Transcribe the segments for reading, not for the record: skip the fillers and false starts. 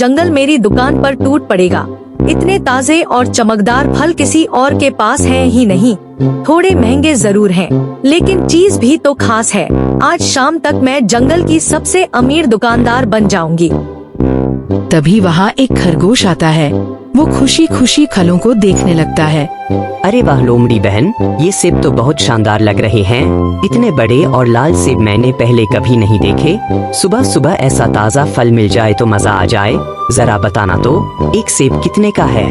जंगल मेरी दुकान पर टूट पड़ेगा। इतने ताजे और चमकदार फल किसी और के पास हैं ही नहीं। थोड़े महंगे जरूर हैं, लेकिन चीज भी तो खास है। आज शाम तक मैं जंगल की सबसे अमीर दुकानदार बन जाऊंगी। तभी वहाँ एक खरगोश आता है। वो खुशी खुशी फलों को देखने लगता है। अरे वाह लोमड़ी बहन, ये सेब तो बहुत शानदार लग रहे हैं। इतने बड़े और लाल सेब मैंने पहले कभी नहीं देखे। सुबह सुबह ऐसा ताज़ा फल मिल जाए तो मजा आ जाए। जरा बताना तो, एक सेब कितने का है?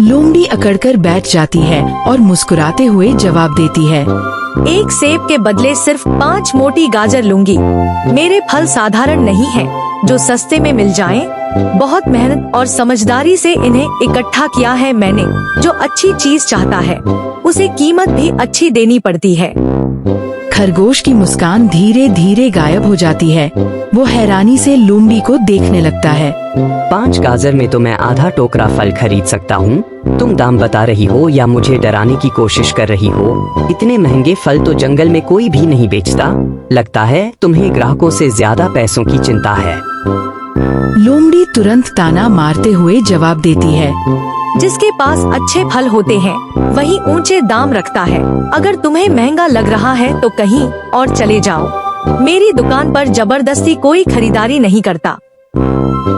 लोमड़ी अकड़कर बैठ जाती है और मुस्कुराते हुए जवाब देती है। एक सेब के बदले सिर्फ 5 मोटी गाजर लूंगी। मेरे फल साधारण नहीं हैं, जो सस्ते में मिल जाएं। बहुत मेहनत और समझदारी से इन्हें इकट्ठा किया है मैंने। जो अच्छी चीज चाहता है उसे कीमत भी अच्छी देनी पड़ती है। खरगोश की मुस्कान धीरे धीरे गायब हो जाती है। वो हैरानी से लोमड़ी को देखने लगता है। 5 गाजर में तो मैं आधा टोकरा फल खरीद सकता हूँ। तुम दाम बता रही हो या मुझे डराने की कोशिश कर रही हो? इतने महंगे फल तो जंगल में कोई भी नहीं बेचता। लगता है तुम्हें ग्राहकों से ज्यादा पैसों की चिंता है। लोमड़ी तुरंत ताना मारते हुए जवाब देती है। जिसके पास अच्छे फल होते हैं वही ऊंचे दाम रखता है। अगर तुम्हें महंगा लग रहा है तो कहीं और चले जाओ। मेरी दुकान पर जबरदस्ती कोई खरीदारी नहीं करता।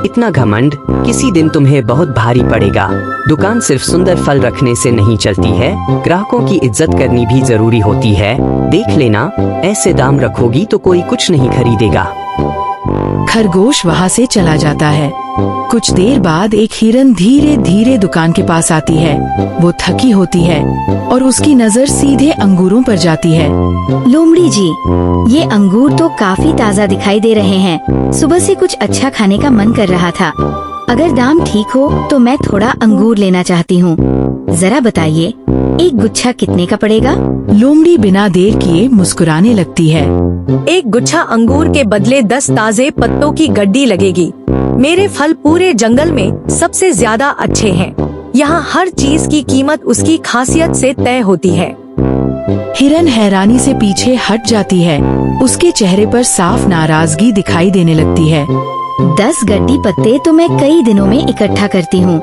इतना घमंड किसी दिन तुम्हें बहुत भारी पड़ेगा। दुकान सिर्फ सुंदर फल रखने से नहीं चलती है, ग्राहकों की इज्जत करनी भी जरूरी होती है। देख लेना, ऐसे दाम रखोगी तो कोई कुछ नहीं खरीदेगा। खरगोश वहाँ से चला जाता है। कुछ देर बाद एक हिरन धीरे धीरे दुकान के पास आती है। वो थकी होती है और उसकी नजर सीधे अंगूरों पर जाती है। लोमड़ी जी, ये अंगूर तो काफी ताज़ा दिखाई दे रहे हैं। सुबह से कुछ अच्छा खाने का मन कर रहा था। अगर दाम ठीक हो तो मैं थोड़ा अंगूर लेना चाहती हूँ। जरा बताइए, एक गुच्छा कितने का पड़ेगा? लोमड़ी बिना देर किए मुस्कुराने लगती है। एक गुच्छा अंगूर के बदले 10 ताजे पत्तों की गड्डी लगेगी। मेरे फल पूरे जंगल में सबसे ज्यादा अच्छे हैं। यहाँ हर चीज की कीमत उसकी खासियत से तय होती है। हिरन हैरानी से पीछे हट जाती है। उसके चेहरे पर साफ नाराजगी दिखाई देने लगती है। 10 गड्डी पत्ते तो मैं कई दिनों में इकट्ठा करती हूँ।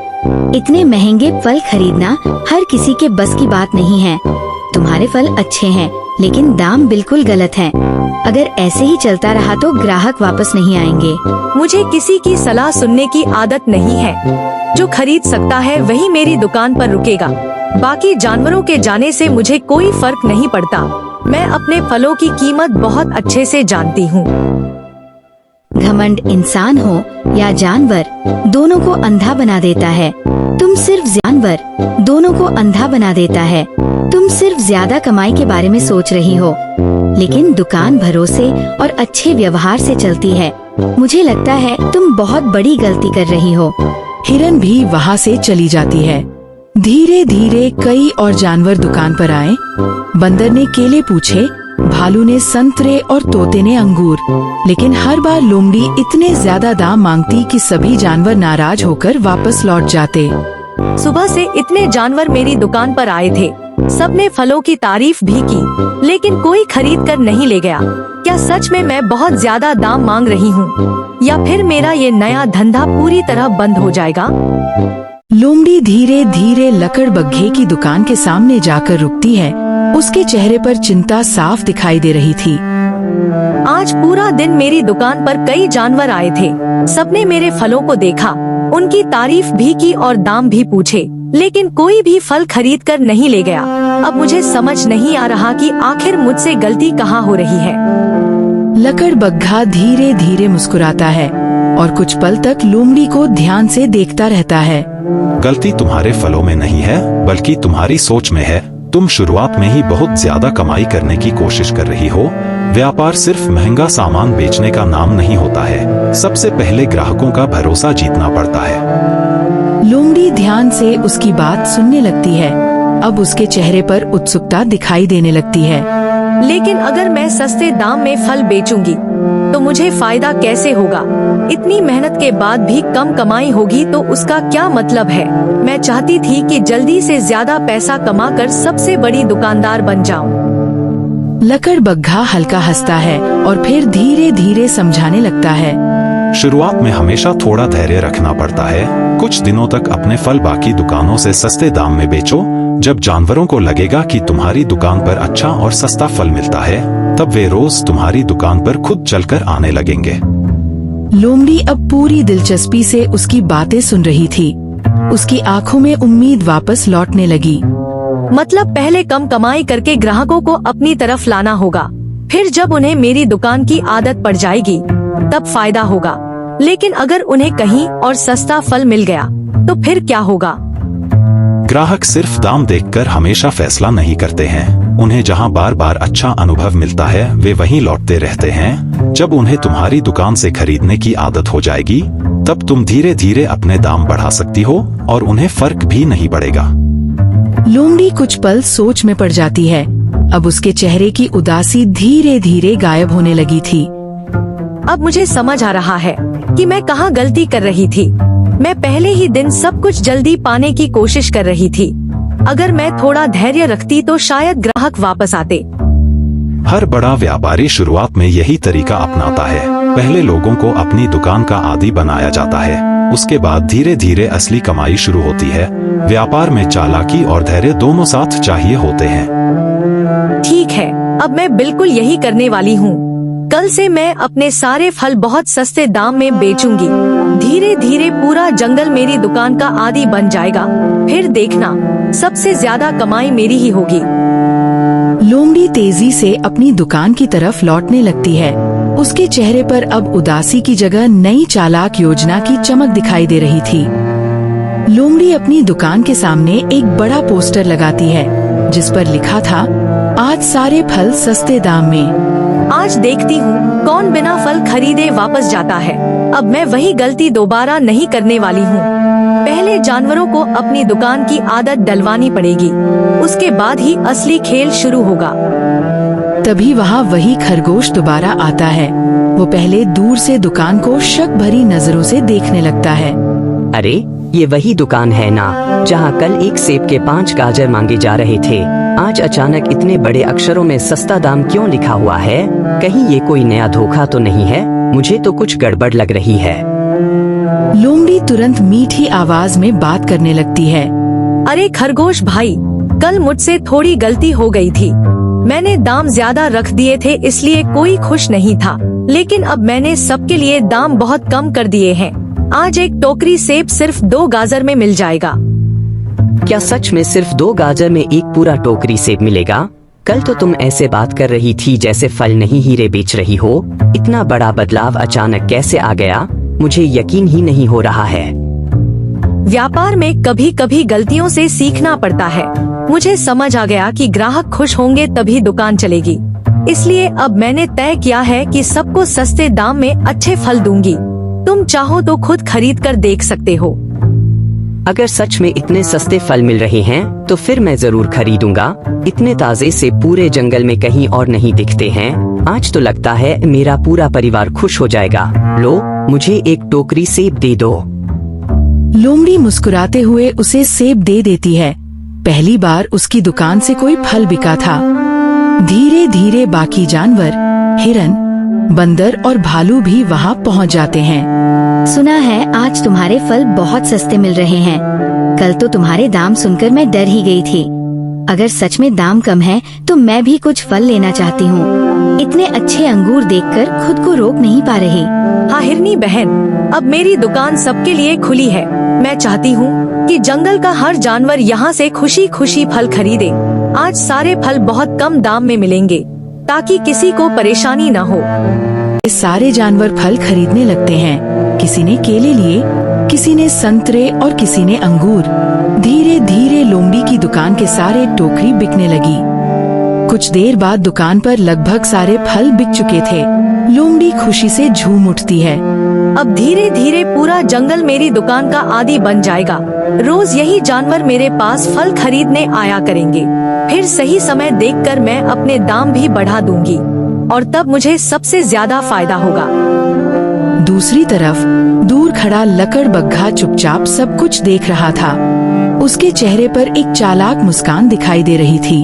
इतने महंगे फल खरीदना हर किसी के बस की बात नहीं है। तुम्हारे फल अच्छे हैं, लेकिन दाम बिल्कुल गलत हैं। अगर ऐसे ही चलता रहा तो ग्राहक वापस नहीं आएंगे। मुझे किसी की सलाह सुनने की आदत नहीं है। जो खरीद सकता है वही मेरी दुकान पर रुकेगा। बाकी जानवरों के जाने से मुझे कोई फर्क नहीं पड़ता। मैं अपने फलों की कीमत बहुत अच्छे से जानती हूँ। घमंड इंसान हो या जानवर, दोनों को अंधा बना देता है। तुम सिर्फ जानवर, दोनों को अंधा बना देता है। तुम सिर्फ ज्यादा कमाई के बारे में सोच रही हो, लेकिन दुकान भरोसे और अच्छे व्यवहार से चलती है। मुझे लगता है तुम बहुत बड़ी गलती कर रही हो। हिरन भी वहाँ से चली जाती है। धीरे धीरे कई और जानवर दुकान पर आए। बंदर ने केले पूछे, भालू ने संतरे और तोते ने अंगूर। लेकिन हर बार लोमड़ी इतने ज्यादा दाम मांगती कि सभी जानवर नाराज होकर वापस लौट जाते। सुबह से इतने जानवर मेरी दुकान पर आए थे। सबने फलों की तारीफ भी की, लेकिन कोई खरीद कर नहीं ले गया। क्या सच में मैं बहुत ज्यादा दाम मांग रही हूँ, या फिर मेरा ये नया धंधा पूरी तरह बंद हो जाएगा? लोमड़ी धीरे धीरे लकड़बग्घे की दुकान के सामने जाकर रुकती है। उसके चेहरे पर चिंता साफ दिखाई दे रही थी। आज पूरा दिन मेरी दुकान पर कई जानवर आए थे। सबने मेरे फलों को देखा, उनकी तारीफ भी की और दाम भी पूछे, लेकिन कोई भी फल खरीद कर नहीं ले गया। अब मुझे समझ नहीं आ रहा कि आखिर मुझसे गलती कहाँ हो रही है। लकड़बग्घा धीरे धीरे मुस्कुराता है और कुछ पल तक लोमड़ी को ध्यान से देखता रहता है। गलती तुम्हारे फलों में नहीं है, बल्कि तुम्हारी सोच में है। तुम शुरुआत में ही बहुत ज्यादा कमाई करने की कोशिश कर रही हो। व्यापार सिर्फ महंगा सामान बेचने का नाम नहीं होता है। सबसे पहले ग्राहकों का भरोसा जीतना पड़ता है। लोमड़ी ध्यान से उसकी बात सुनने लगती है। अब उसके चेहरे पर उत्सुकता दिखाई देने लगती है। लेकिन अगर मैं सस्ते दाम में फल बेचूंगी तो मुझे फायदा कैसे होगा? इतनी मेहनत के बाद भी कम कमाई होगी तो उसका क्या मतलब है? मैं चाहती थी कि जल्दी से ज्यादा पैसा कमाकर सबसे बड़ी दुकानदार बन जाऊं। लकड़बग्घा हल्का हंसता है और फिर धीरे धीरे समझाने लगता है। शुरुआत में हमेशा थोड़ा धैर्य रखना पड़ता है। कुछ दिनों तक अपने फल बाकी दुकानों से सस्ते दाम में बेचो। जब जानवरों को लगेगा कि तुम्हारी दुकान पर अच्छा और सस्ता फल मिलता है, तब वे रोज तुम्हारी दुकान पर खुद चलकर आने लगेंगे। लोमड़ी अब पूरी दिलचस्पी से उसकी बातें सुन रही थी। उसकी आंखों में उम्मीद वापस लौटने लगी। मतलब पहले कम कमाई करके ग्राहकों को अपनी तरफ लाना होगा, फिर जब उन्हें मेरी दुकान की आदत पड़ जाएगी तब फायदा होगा। लेकिन अगर उन्हें कहीं और सस्ता फल मिल गया तो फिर क्या होगा? ग्राहक सिर्फ दाम देखकर हमेशा फैसला नहीं करते हैं। उन्हें जहां बार बार अच्छा अनुभव मिलता है वे वहीं लौटते रहते हैं। जब उन्हें तुम्हारी दुकान से खरीदने की आदत हो जाएगी, तब तुम धीरे धीरे अपने दाम बढ़ा सकती हो और उन्हें फर्क भी नहीं पड़ेगा। लोमड़ी कुछ पल सोच में पड़ जाती है। अब उसके चेहरे की उदासी धीरे धीरे गायब होने लगी थी। अब मुझे समझ आ रहा है कि मैं कहाँ गलती कर रही थी। मैं पहले ही दिन सब कुछ जल्दी पाने की कोशिश कर रही थी। अगर मैं थोड़ा धैर्य रखती तो शायद ग्राहक वापस आते। हर बड़ा व्यापारी शुरुआत में यही तरीका अपनाता है। पहले लोगों को अपनी दुकान का आदी बनाया जाता है, उसके बाद धीरे धीरे असली कमाई शुरू होती है। व्यापार में चालाकी और धैर्य दोनों साथ चाहिए होते हैं। ठीक है, अब मैं बिल्कुल यही करने वाली हूँ। कल से मैं अपने सारे फल बहुत सस्ते दाम में बेचूंगी। धीरे धीरे पूरा जंगल मेरी दुकान का आदी बन जाएगा। फिर देखना, सबसे ज्यादा कमाई मेरी ही होगी। लोमड़ी तेजी से अपनी दुकान की तरफ लौटने लगती है। उसके चेहरे पर अब उदासी की जगह नई चालाक योजना की चमक दिखाई दे रही थी। लोमड़ी अपनी दुकान के सामने एक बड़ा पोस्टर लगाती है, जिस पर लिखा था, आज सारे फल सस्ते दाम में। आज देखती हूँ कौन बिना फल खरीदे वापस जाता है। अब मैं वही गलती दोबारा नहीं करने वाली हूँ। पहले जानवरों को अपनी दुकान की आदत डलवानी पड़ेगी, उसके बाद ही असली खेल शुरू होगा। तभी वहाँ वही खरगोश दोबारा आता है। वो पहले दूर से दुकान को शक भरी नजरों से देखने लगता है। अरे, ये वही दुकान है ना, जहाँ कल एक सेब के 5 गाजर मांगे जा रहे थे। आज अचानक इतने बड़े अक्षरों में सस्ता दाम क्यों लिखा हुआ है? कहीं ये कोई नया धोखा तो नहीं है? मुझे तो कुछ गड़बड़ लग रही है। लोमड़ी तुरंत मीठी आवाज में बात करने लगती है। अरे खरगोश भाई, कल मुझसे थोड़ी गलती हो गई थी। मैंने दाम ज्यादा रख दिए थे, इसलिए कोई खुश नहीं था। लेकिन अब मैंने सबके लिए दाम बहुत कम कर दिए हैं। आज एक टोकरी सेब सिर्फ 2 गाजर में मिल जाएगा। क्या सच में सिर्फ 2 गाजर में एक पूरा टोकरी सेब मिलेगा? कल तो तुम ऐसे बात कर रही थी जैसे फल नहीं हीरे बेच रही हो। इतना बड़ा बदलाव अचानक कैसे आ गया? मुझे यकीन ही नहीं हो रहा है। व्यापार में कभी कभी गलतियों से सीखना पड़ता है। मुझे समझ आ गया कि ग्राहक खुश होंगे तभी दुकान चलेगी। इसलिए अब मैंने तय किया है कि सबको सस्ते दाम में अच्छे फल दूंगी। तुम चाहो तो खुद खरीद कर देख सकते हो। अगर सच में इतने सस्ते फल मिल रहे हैं तो फिर मैं जरूर खरीदूंगा। इतने ताजे से पूरे जंगल में कहीं और नहीं दिखते हैं। आज तो लगता है मेरा पूरा परिवार खुश हो जाएगा। लो, मुझे एक टोकरी सेब दे दो। लोमड़ी मुस्कुराते हुए उसे सेब दे देती है। पहली बार उसकी दुकान से कोई फल बिका था। धीरे धीरे बाकी जानवर, हिरन, बंदर और भालू भी वहाँ पहुँच जाते हैं। सुना है आज तुम्हारे फल बहुत सस्ते मिल रहे हैं। कल तो तुम्हारे दाम सुनकर मैं डर ही गई थी। अगर सच में दाम कम है तो मैं भी कुछ फल लेना चाहती हूँ। इतने अच्छे अंगूर देखकर खुद को रोक नहीं पा रही। हाँ हिरनी बहन, अब मेरी दुकान सबके लिए खुली है। मैं चाहती हूँ कि जंगल का हर जानवर यहाँ से खुशी खुशी फल खरीदे। आज सारे फल बहुत कम दाम में मिलेंगे ताकि किसी को परेशानी न हो। सारे जानवर फल खरीदने लगते हैं। किसी ने केले लिए, किसी ने संतरे और किसी ने अंगूर। धीरे धीरे लोमड़ी की दुकान के सारे टोकरी बिकने लगी। कुछ देर बाद दुकान पर लगभग सारे फल बिक चुके थे। लोमड़ी खुशी से झूम उठती है। अब धीरे धीरे पूरा जंगल मेरी दुकान का आदी बन जाएगा। रोज यही जानवर मेरे पास फल खरीदने आया करेंगे। फिर सही समय देखकर मैं अपने दाम भी बढ़ा दूंगी और तब मुझे सबसे ज्यादा फायदा होगा। दूसरी तरफ दूर खड़ा लकड़बग्घा चुपचाप सब कुछ देख रहा था। उसके चेहरे पर एक चालाक मुस्कान दिखाई दे रही थी।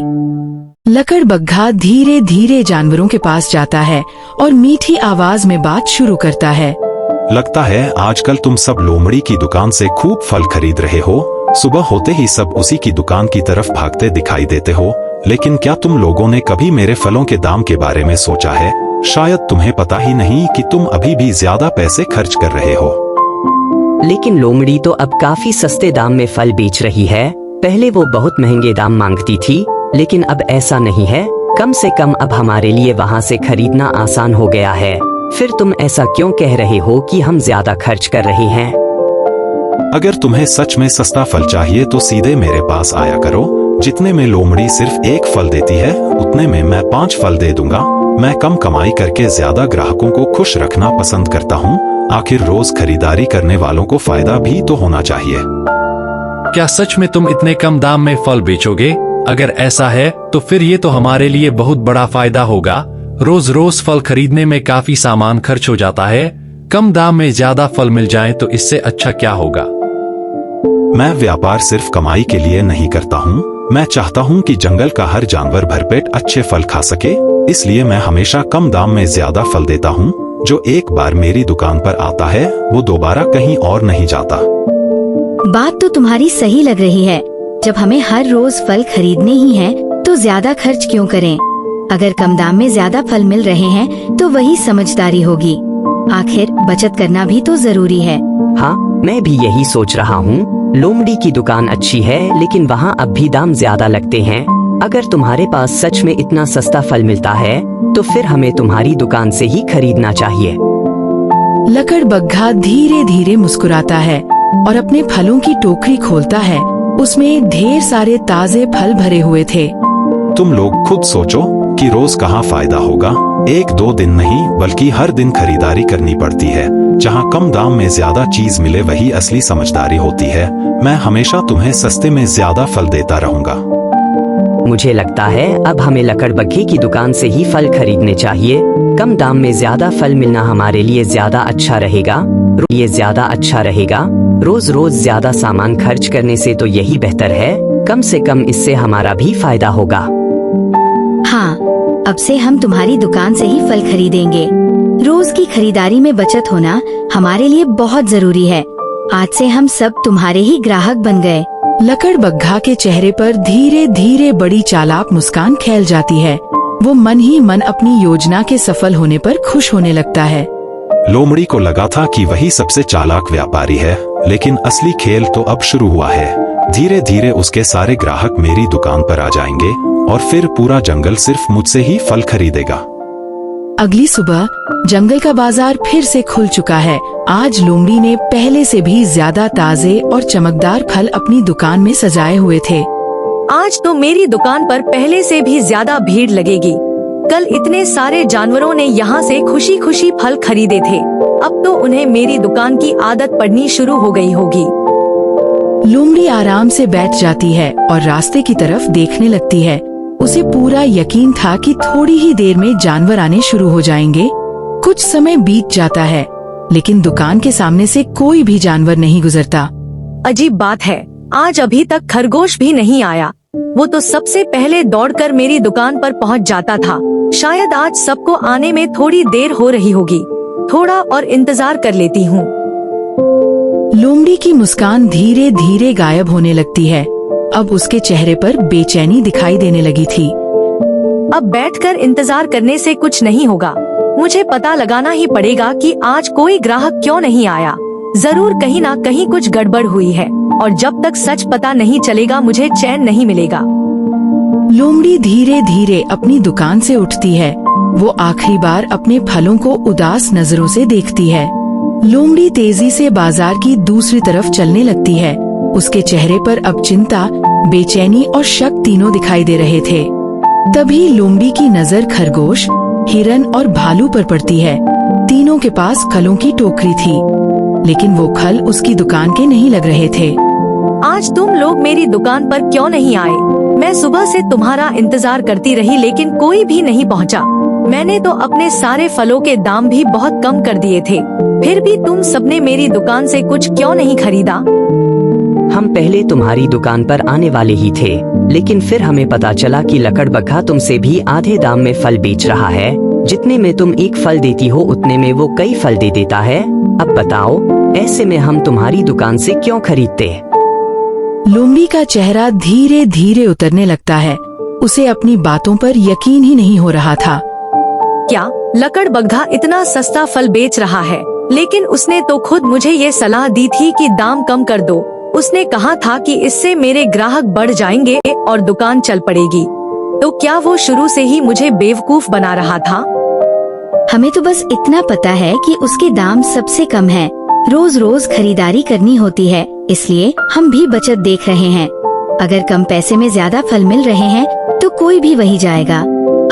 लकड़बग्घा धीरे धीरे जानवरों के पास जाता है और मीठी आवाज में बात शुरू करता है। लगता है आजकल तुम सब लोमड़ी की दुकान से खूब फल खरीद रहे हो। सुबह होते ही सब उसी की दुकान की तरफ भागते दिखाई देते हो। लेकिन क्या तुम लोगों ने कभी मेरे फलों के दाम के बारे में सोचा है? शायद तुम्हें पता ही नहीं कि तुम अभी भी ज्यादा पैसे खर्च कर रहे हो। लेकिन लोमड़ी तो अब काफी सस्ते दाम में फल बेच रही है। पहले वो बहुत महंगे दाम मांगती थी, लेकिन अब ऐसा नहीं है। कम से कम अब हमारे लिए वहाँ से खरीदना आसान हो गया है। फिर तुम ऐसा क्यों कह रहे हो कि हम ज्यादा खर्च कर रहे हैं? अगर तुम्हें सच में सस्ता फल चाहिए तो सीधे मेरे पास आया करो। जितने में लोमड़ी सिर्फ एक फल देती है, उतने में मैं 5 फल दे दूंगा। मैं कम कमाई करके ज्यादा ग्राहकों को खुश रखना पसंद करता हूँ। आखिर रोज खरीदारी करने वालों को फायदा भी तो होना चाहिए। क्या सच में तुम इतने कम दाम में फल बेचोगे? अगर ऐसा है तो फिर ये तो हमारे लिए बहुत बड़ा फायदा होगा। रोज रोज फल खरीदने में काफी सामान खर्च हो जाता है। कम दाम में ज्यादा फल मिल जाए तो इससे अच्छा क्या होगा? मैं व्यापार सिर्फ कमाई के लिए नहीं करता हूँ। मैं चाहता हूँ कि जंगल का हर जानवर भरपेट अच्छे फल खा सके। इसलिए मैं हमेशा कम दाम में ज्यादा फल देता हूँ। जो एक बार मेरी दुकान पर आता है वो दोबारा कहीं और नहीं जाता। बात तो तुम्हारी सही लग रही है। जब हमें हर रोज फल खरीदने ही हैं, तो ज्यादा खर्च क्यों करें? अगर कम दाम में ज्यादा फल मिल रहे हैं तो वही समझदारी होगी। आखिर बचत करना भी तो जरूरी है। हाँ, मैं भी यही सोच रहा हूँ। लोमड़ी की दुकान अच्छी है, लेकिन वहाँ अब भी दाम ज्यादा लगते हैं। अगर तुम्हारे पास सच में इतना सस्ता फल मिलता है तो फिर हमें तुम्हारी दुकान से ही खरीदना चाहिए। लकड़बग्घा धीरे धीरे मुस्कुराता है और अपने फलों की टोकरी खोलता है। उसमें ढेर सारे ताजे फल भरे हुए थे। तुम लोग खुद सोचो कि रोज कहाँ फायदा होगा। 1-2 दिन नहीं बल्कि हर दिन खरीदारी करनी पड़ती है। जहाँ कम दाम में ज्यादा चीज मिले वही असली समझदारी होती है। मैं हमेशा तुम्हें सस्ते में ज्यादा फल देता रहूंगा। मुझे लगता है अब हमें लकड़बग्घे की दुकान से ही फल खरीदने चाहिए। कम दाम में ज्यादा फल मिलना हमारे लिए ज्यादा अच्छा रहेगा। रोज रोज ज्यादा सामान खर्च करने से तो यही बेहतर है। कम से कम इससे हमारा भी फायदा होगा। हाँ, अब से हम तुम्हारी दुकान से ही फल खरीदेंगे। रोज की खरीदारी में बचत होना हमारे लिए बहुत जरूरी है। आज से हम सब तुम्हारे ही ग्राहक बन गए। लकड़बग्घा के चेहरे पर धीरे धीरे बड़ी चालाक मुस्कान खेल जाती है। वो मन ही मन अपनी योजना के सफल होने पर खुश होने लगता है। लोमड़ी को लगा था कि वही सबसे चालाक व्यापारी है, लेकिन असली खेल तो अब शुरू हुआ है। धीरे धीरे उसके सारे ग्राहक मेरी दुकान पर आ जाएंगे और फिर पूरा जंगल सिर्फ मुझसे ही फल खरीदेगा। अगली सुबह जंगल का बाजार फिर से खुल चुका है। आज लोमड़ी ने पहले से भी ज्यादा ताजे और चमकदार फल अपनी दुकान में सजाए हुए थे। आज तो मेरी दुकान पर पहले से भी ज्यादा भीड़ लगेगी। कल इतने सारे जानवरों ने यहाँ से खुशी खुशी फल खरीदे थे। अब तो उन्हें मेरी दुकान की आदत पड़नी शुरू हो गई होगी। लोमड़ी आराम से बैठ जाती है और रास्ते की तरफ देखने लगती है। उसे पूरा यकीन था कि थोड़ी ही देर में जानवर आने शुरू हो जाएंगे। कुछ समय बीत जाता है, लेकिन दुकान के सामने से कोई भी जानवर नहीं गुजरता। अजीब बात है, आज अभी तक खरगोश भी नहीं आया। वो तो सबसे पहले दौड़कर मेरी दुकान पर पहुंच जाता था। शायद आज सबको आने में थोड़ी देर हो रही होगी। थोड़ा और इंतजार कर लेती हूँ। लोमड़ी की मुस्कान धीरे धीरे गायब होने लगती है। अब उसके चेहरे पर बेचैनी दिखाई देने लगी थी। अब बैठकर इंतजार करने से कुछ नहीं होगा। मुझे पता लगाना ही पड़ेगा कि आज कोई ग्राहक क्यों नहीं आया। जरूर कहीं ना कहीं कुछ गड़बड़ हुई है और जब तक सच पता नहीं चलेगा मुझे चैन नहीं मिलेगा। लोमड़ी धीरे धीरे अपनी दुकान से उठती है। वो आखिरी बार अपने फलों को उदास नजरों से देखती है। लोमड़ी तेजी से बाजार की दूसरी तरफ चलने लगती है। उसके चेहरे पर अब चिंता, बेचैनी और शक तीनों दिखाई दे रहे थे। तभी लोमड़ी की नजर खरगोश, हिरन और भालू पर पड़ती है। तीनों के पास फलों की टोकरी थी, लेकिन वो फल उसकी दुकान के नहीं लग रहे थे। आज तुम लोग मेरी दुकान पर क्यों नहीं आए? मैं सुबह से तुम्हारा इंतजार करती रही लेकिन कोई भी नहीं पहुंचा। मैंने तो अपने सारे फलों के दाम भी बहुत कम कर दिए थे, फिर भी तुम सबने मेरी दुकान से कुछ क्यों नहीं खरीदा? हम पहले तुम्हारी दुकान पर आने वाले ही थे, लेकिन फिर हमें पता चला कि लकड़बग्घा तुमसे भी आधे दाम में फल बेच रहा है। जितने में तुम एक फल देती हो उतने में वो कई फल दे देता है। अब बताओ, ऐसे में हम तुम्हारी दुकान से क्यों खरीदते हैं? लोमड़ी का चेहरा धीरे धीरे उतरने लगता है। उसे अपनी बातों पर यकीन ही नहीं हो रहा था। क्या लकड़बग्घा इतना सस्ता फल बेच रहा है? लेकिन उसने तो खुद मुझे ये सलाह दी थी कि दाम कम कर दो। उसने कहा था कि इससे मेरे ग्राहक बढ़ जाएंगे और दुकान चल पड़ेगी। तो क्या वो शुरू से ही मुझे बेवकूफ बना रहा था? हमें तो बस इतना पता है कि उसके दाम सबसे कम है। रोज रोज खरीदारी करनी होती है, इसलिए हम भी बचत देख रहे हैं। अगर कम पैसे में ज्यादा फल मिल रहे हैं तो कोई भी वही जाएगा।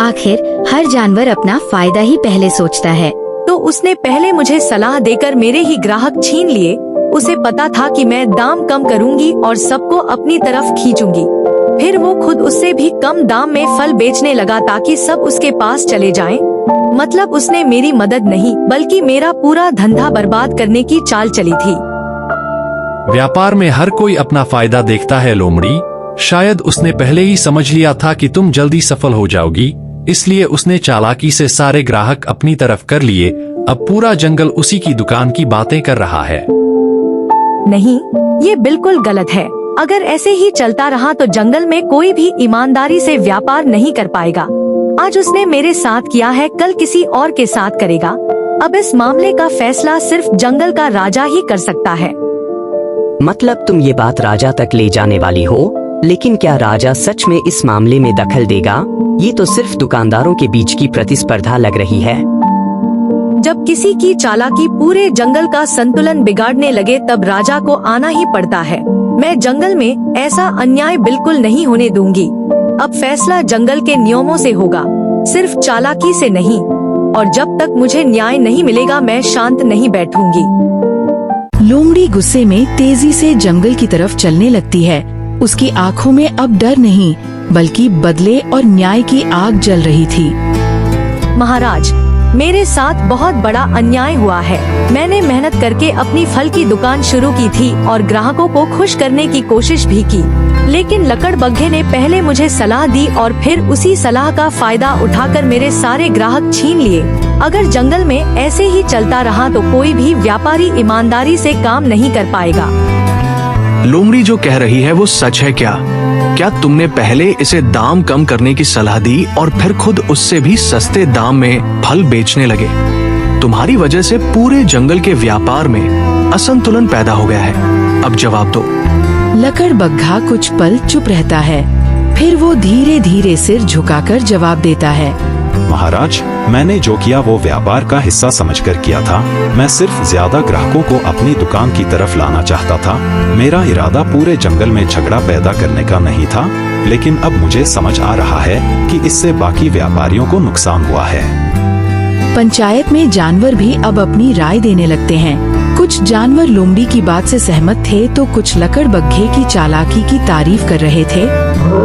आखिर हर जानवर अपना फायदा ही पहले सोचता है। तो उसने पहले मुझे सलाह देकर मेरे ही ग्राहक छीन लिए। उसे पता था कि मैं दाम कम करूंगी और सबको अपनी तरफ खींचूंगी। फिर वो खुद उससे भी कम दाम में फल बेचने लगा ताकि सब उसके पास चले जाएं। मतलब उसने मेरी मदद नहीं बल्कि मेरा पूरा धंधा बर्बाद करने की चाल चली थी। व्यापार में हर कोई अपना फायदा देखता है लोमड़ी। शायद उसने पहले ही समझ लिया था कि तुम जल्दी सफल हो जाओगी, इसलिए उसने चालाकी से सारे ग्राहक अपनी तरफ कर लिए। अब पूरा जंगल उसी की दुकान की बातें कर रहा है। नहीं, ये बिल्कुल गलत है। अगर ऐसे ही चलता रहा तो जंगल में कोई भी ईमानदारी से व्यापार नहीं कर पाएगा। आज उसने मेरे साथ किया है, कल किसी और के साथ करेगा। अब इस मामले का फैसला सिर्फ जंगल का राजा ही कर सकता है। मतलब तुम ये बात राजा तक ले जाने वाली हो? लेकिन क्या राजा सच में इस मामले में दखल देगा? ये तो सिर्फ दुकानदारों के बीच की प्रतिस्पर्धा लग रही है। जब किसी की चालाकी पूरे जंगल का संतुलन बिगाड़ने लगे तब राजा को आना ही पड़ता है। मैं जंगल में ऐसा अन्याय बिल्कुल नहीं होने दूंगी। अब फैसला जंगल के नियमों से होगा, सिर्फ चालाकी से नहीं। और जब तक मुझे न्याय नहीं मिलेगा मैं शांत नहीं बैठूंगी। लोमड़ी गुस्से में तेजी से जंगल की तरफ चलने लगती है। उसकी आंखों में अब डर नहीं बल्कि बदले और न्याय की आग जल रही थी। महाराज, मेरे साथ बहुत बड़ा अन्याय हुआ है। मैंने मेहनत करके अपनी फल की दुकान शुरू की थी और ग्राहकों को खुश करने की कोशिश भी की, लेकिन लकड़बग्घे ने पहले मुझे सलाह दी और फिर उसी सलाह का फायदा उठाकर मेरे सारे ग्राहक छीन लिए। अगर जंगल में ऐसे ही चलता रहा तो कोई भी व्यापारी ईमानदारी से काम नहीं कर पाएगा। लोमड़ी जो कह रही है वो सच है क्या? क्या तुमने पहले इसे दाम कम करने की सलाह दी और फिर खुद उससे भी सस्ते दाम में फल बेचने लगे? तुम्हारी वजह से पूरे जंगल के व्यापार में असंतुलन पैदा हो गया है। अब जवाब दो। लकड़बग्घा कुछ पल चुप रहता है, फिर वो धीरे धीरे सिर झुकाकर जवाब देता है। महाराज, मैंने जो किया वो व्यापार का हिस्सा समझकर किया था। मैं सिर्फ ज्यादा ग्राहकों को अपनी दुकान की तरफ लाना चाहता था। मेरा इरादा पूरे जंगल में झगड़ा पैदा करने का नहीं था। लेकिन अब मुझे समझ आ रहा है कि इससे बाकी व्यापारियों को नुकसान हुआ है। पंचायत में जानवर भी अब अपनी राय देने लगते हैं। कुछ जानवर लोमड़ी की बात से सहमत थे तो कुछ लकड़बग्घे की चालाकी की तारीफ कर रहे थे।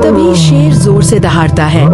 तभी शेर जोर से दहाड़ता है।